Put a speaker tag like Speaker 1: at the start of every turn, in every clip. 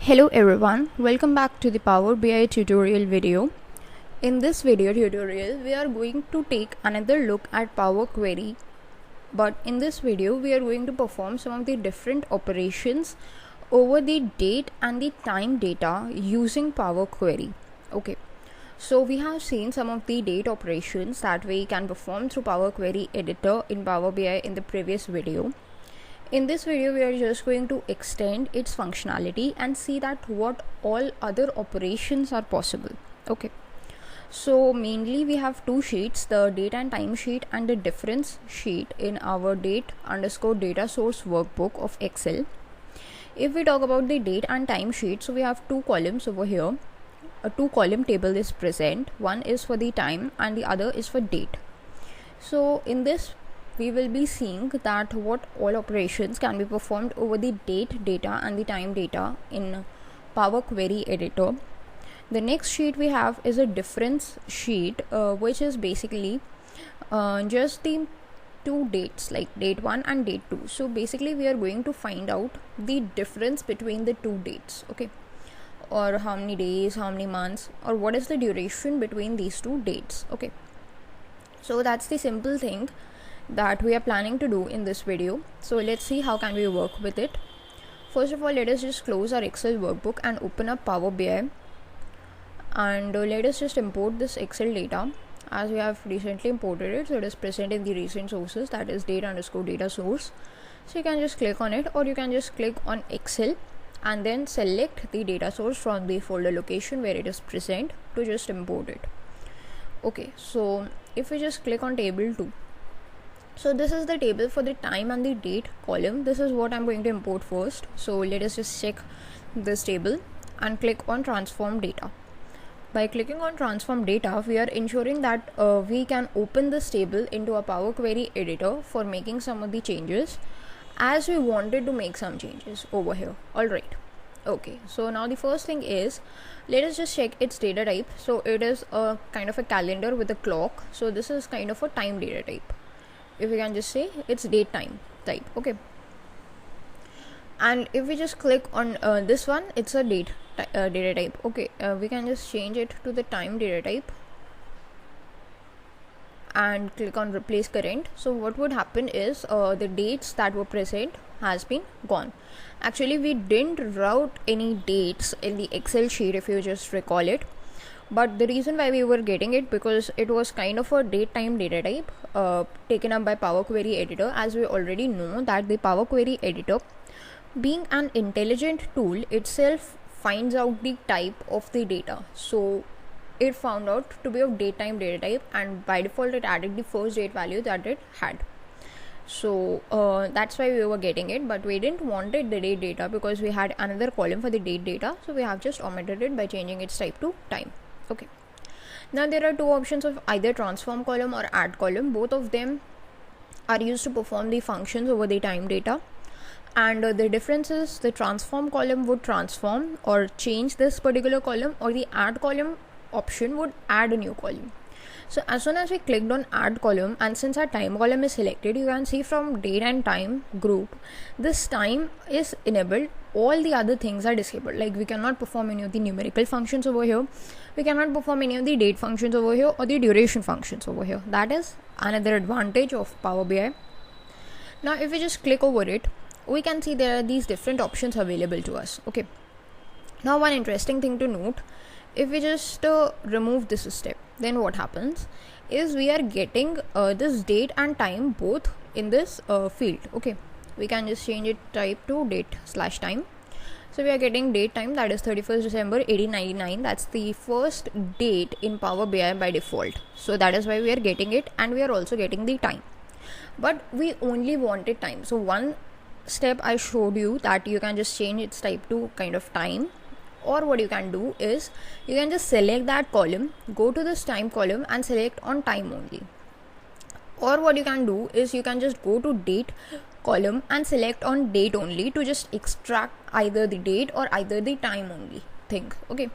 Speaker 1: Hello everyone, welcome back to the Power BI tutorial video. In this video tutorial, we are going to take another look at Power Query. But in this video, we are going to perform some of the different operations over the date and the time data using Power Query. Okay, so we have seen some of the date operations that we can perform through Power Query editor in Power BI in the previous video. In this video, we are just going to extend its functionality and see that what all other operations are possible. Okay, so mainly we have two sheets, the date and time sheet and the difference sheet in our date_data source workbook of Excel. If we talk about the date and time sheet, so we have two columns over here. A two-column table is present. One is for the time and the other is for date. So in this we will be seeing that what all operations can be performed over the date data and the time data in Power Query editor. The next sheet we have is a difference sheet, which is basically just the two dates, like date 1 and date 2. So basically we are going to find out the difference between the two dates, okay, or how many days, how many months, or what is the duration between these two dates. Okay, so that's the simple thing that we are planning to do in this video. So let's see how can we work with it. First of all, let us just close our Excel workbook and open up Power BI, and let us just import this Excel data as we have recently imported it. So it is present in the recent sources, that is date_data source. So you can just click on it, or you can just click on Excel and then select the data source from the folder location where it is present to just import it. Okay, so if we just click on table 2, so this is the table for the time and the date column. This is what I'm going to import first. So let us just check this table and click on transform data. By clicking on transform data, we are ensuring that we can open this table into a Power Query editor for making some of the changes, as we wanted to make some changes over here. Alright, okay, so now the first thing is, let us just check its data type. So it is a kind of a calendar with a clock. So this is kind of a time data type. If we can just say it's date time type. Okay, and if we just click on this one, it's a date data type. Okay, we can just change it to the time data type and click on replace current. So what would happen is the dates that were present has been gone. Actually, we didn't route any dates in the Excel sheet, if you just recall it. But the reason why we were getting it, because it was kind of a date time data type taken up by Power Query editor, as we already know that the Power Query editor, being an intelligent tool itself, finds out the type of the data. So it found out to be of date time data type, and by default it added the first date value that it had. So that's why we were getting it, but we didn't wanted the date data because we had another column for the date data. So we have just omitted it by changing its type to time. Okay, now there are two options of either transform column or add column. Both of them are used to perform the functions over the time data, and the difference is the transform column would transform or change this particular column, or the add column option would add a new column. So as soon as we clicked on add column, and since our time column is selected, you can see from date and time group, this time is enabled, all the other things are disabled. Like we cannot perform any of the numerical functions over here, we cannot perform any of the date functions over here, or the duration functions over here. That is another advantage of Power BI. Now if we just click over it, we can see there are these different options available to us. Okay, now one interesting thing to note, if we just remove this step, then what happens is we are getting this date and time both in this field. Okay, we can just change it type to date/time. So we are getting date time, that is 31st December 1899. That's the first date in Power BI by default. So that is why we are getting it, and we are also getting the time. But we only wanted time. So one step I showed you that you can just change its type to kind of time. Or what you can do is you can just select that column, go to this time column and select on time only. Or what you can do is you can just go to date column and select on date only to just extract either the date or either the time only thing. Okay,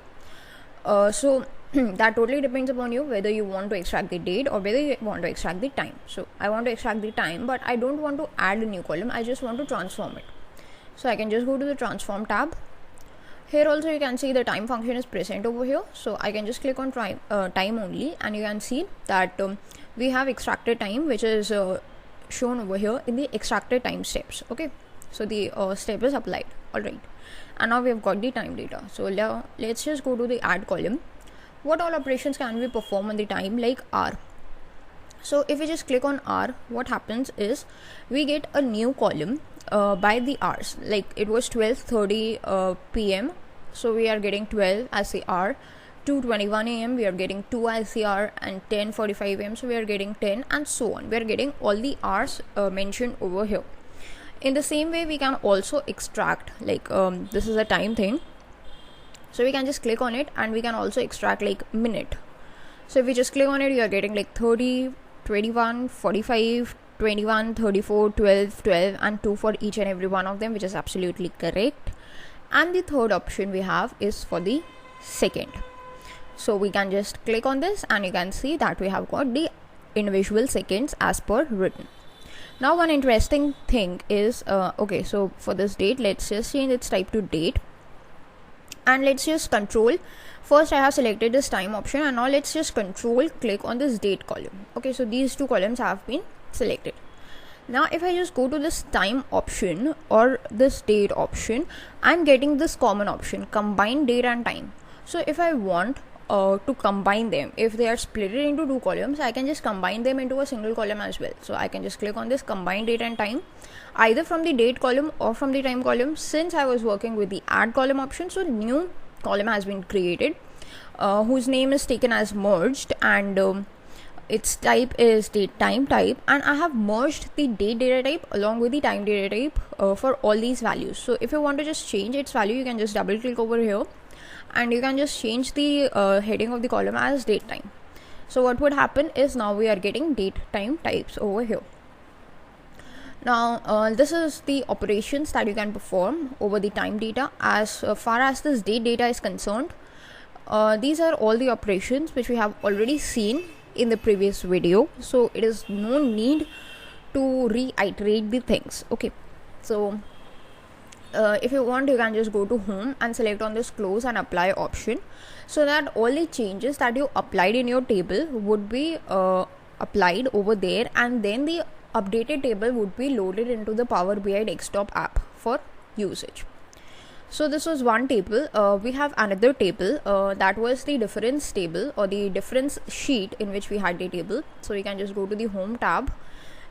Speaker 1: so that totally depends upon you whether you want to extract the date or whether you want to extract the time. So I want to extract the time, but I don't want to add a new column, I just want to transform it. So I can just go to the transform tab, Here also you can see the time function is present over here, so I can just click on time only, and you can see that we have extracted time, which is shown over here in the extracted time steps. Okay, so the step is applied. Alright, and now we have got the time data. So let's just go to the add column. What all operations can we perform on the time, like hour? So if we just click on hour, what happens is we get a new column by the hours. Like it was 12:30 p.m. so we are getting 12 as the hour. 2:21 a.m. we are getting 2 as the hour, and 10:45 a.m. so we are getting 10, and so on. We are getting all the hours mentioned over here. In the same way, we can also extract, like this is a time thing, so we can just click on it, and we can also extract like minute. So if we just click on it, you are getting like 30, 21, 45, 21, 34, 12, 12, and 2 for each and every one of them, which is absolutely correct. And the third option we have is for the second. So we can just click on this, and you can see that we have got the individual seconds as per written. Now one interesting thing is okay, so for this date, let's just change its type to date, and let's just control. First I have selected this time option, and now let's just control click on this date column. Okay, so these two columns have been selected. Now if I just go to this time option or this date option, I'm getting this common option, combine date and time. So if I want to combine them, if they are split into two columns, I can just combine them into a single column as well. So I can just click on this combine date and time, either from the date column or from the time column. Since I was working with the add column option, so new column has been created whose name is taken as merged, and its type is date time type, and I have merged the date data type along with the time data type for all these values. So if you want to just change its value, you can just double click over here, and you can just change the heading of the column as date time. So what would happen is now we are getting date time types over here. Now this is the operations that you can perform over the time data. As far as this date data is concerned, these are all the operations which we have already seen in the previous video, so it is no need to reiterate the things. Okay, so if you want, you can just go to home and select on this close and apply option, so that all the changes that you applied in your table would be applied over there, and then the updated table would be loaded into the Power BI desktop app for usage. So this was one table. We have another table that was the difference table or the difference sheet in which we had the table. So we can just go to the home tab,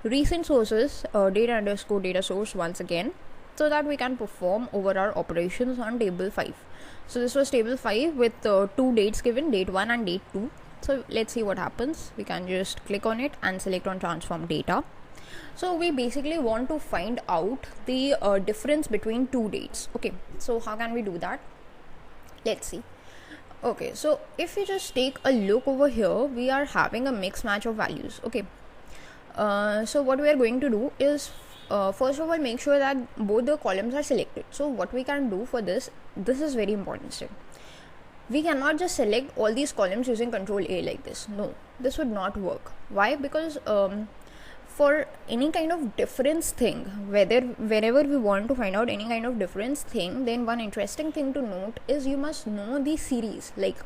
Speaker 1: recent sources, data source once again, so that we can perform over our operations on table 5. So this was table 5 with 2 dates given, date 1 and date 2. So let's see what happens. We can just click on it and select on transform data. So we basically want to find out the difference between 2 dates. Okay, so how can we do that? Let's see. Okay, so if we just take a look over here, we are having a mix match of values. Okay, so what we are going to do is first of all make sure that both the columns are selected. So what we can do for this is very important step. We cannot just select all these columns using Control A like this. No, this would not work. Why? Because for any kind of difference thing, wherever we want to find out any kind of difference thing, then one interesting thing to note is you must know the series. Like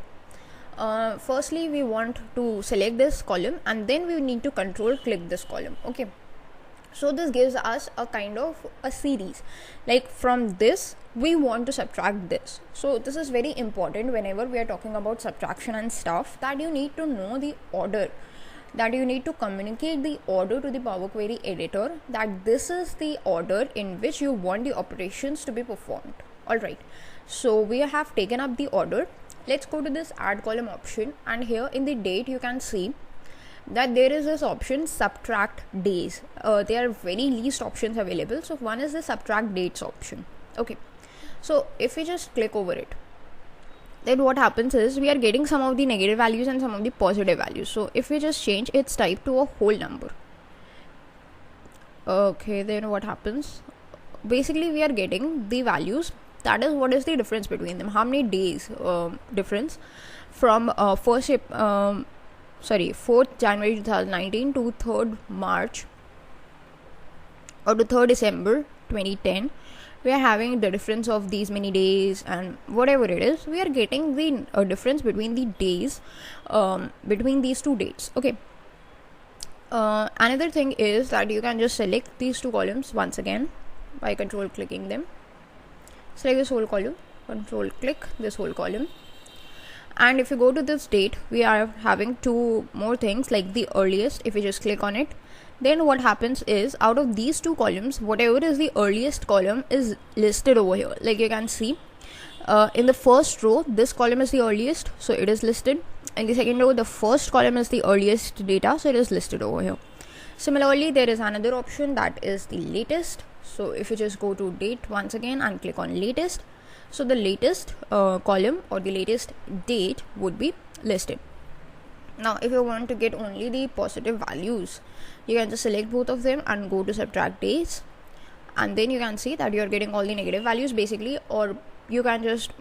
Speaker 1: firstly we want to select this column, and then we need to control click this column. Okay, so this gives us a kind of a series, like from this we want to subtract this. So this is very important whenever we are talking about subtraction and stuff, that you need to know the order, that you need to communicate the order to the Power Query editor, that this is the order in which you want the operations to be performed. Alright, so we have taken up the order. Let's go to this add column option, and here in the date you can see that there is this option subtract days. There are very least options available. So one is the subtract dates option. Okay, so if we just click over it, then what happens is we are getting some of the negative values and some of the positive values. So if we just change its type to a whole number, okay, then what happens? Basically we are getting the values, that is what is the difference between them, how many days difference from 4th January 2019 to 3rd March or to 3rd December 2010. we are having the difference of these many days and whatever it is, we are getting the difference between the days between these two dates. Okay. Another thing is that you can just select these two columns once again by control clicking them. Select this whole column, control click this whole column, and if you go to this date, we are having two more things like the earliest. If you just click on it, then what happens is out of these two columns, whatever is the earliest column is listed over here. Like you can see in the first row, this column is the earliest, so it is listed. In the second row, the first column is the earliest data, so it is listed over here. Similarly, there is another option that is the latest. So if you just go to date once again and click on latest, so the latest column or the latest date would be listed. Now if you want to get only the positive values, you can just select both of them and go to subtract days, and then you can see that you are getting all the negative values basically, or you can just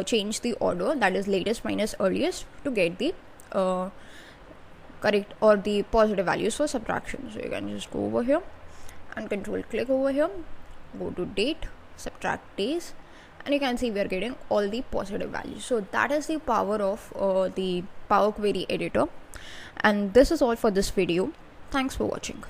Speaker 1: change the order, that is latest minus earliest, to get the correct or the positive values for subtraction. So you can just go over here and control click over here, go to date, subtract days, and you can see we are getting all the positive values. So that is the power of the Power Query editor, and this is all for this video. Thanks for watching.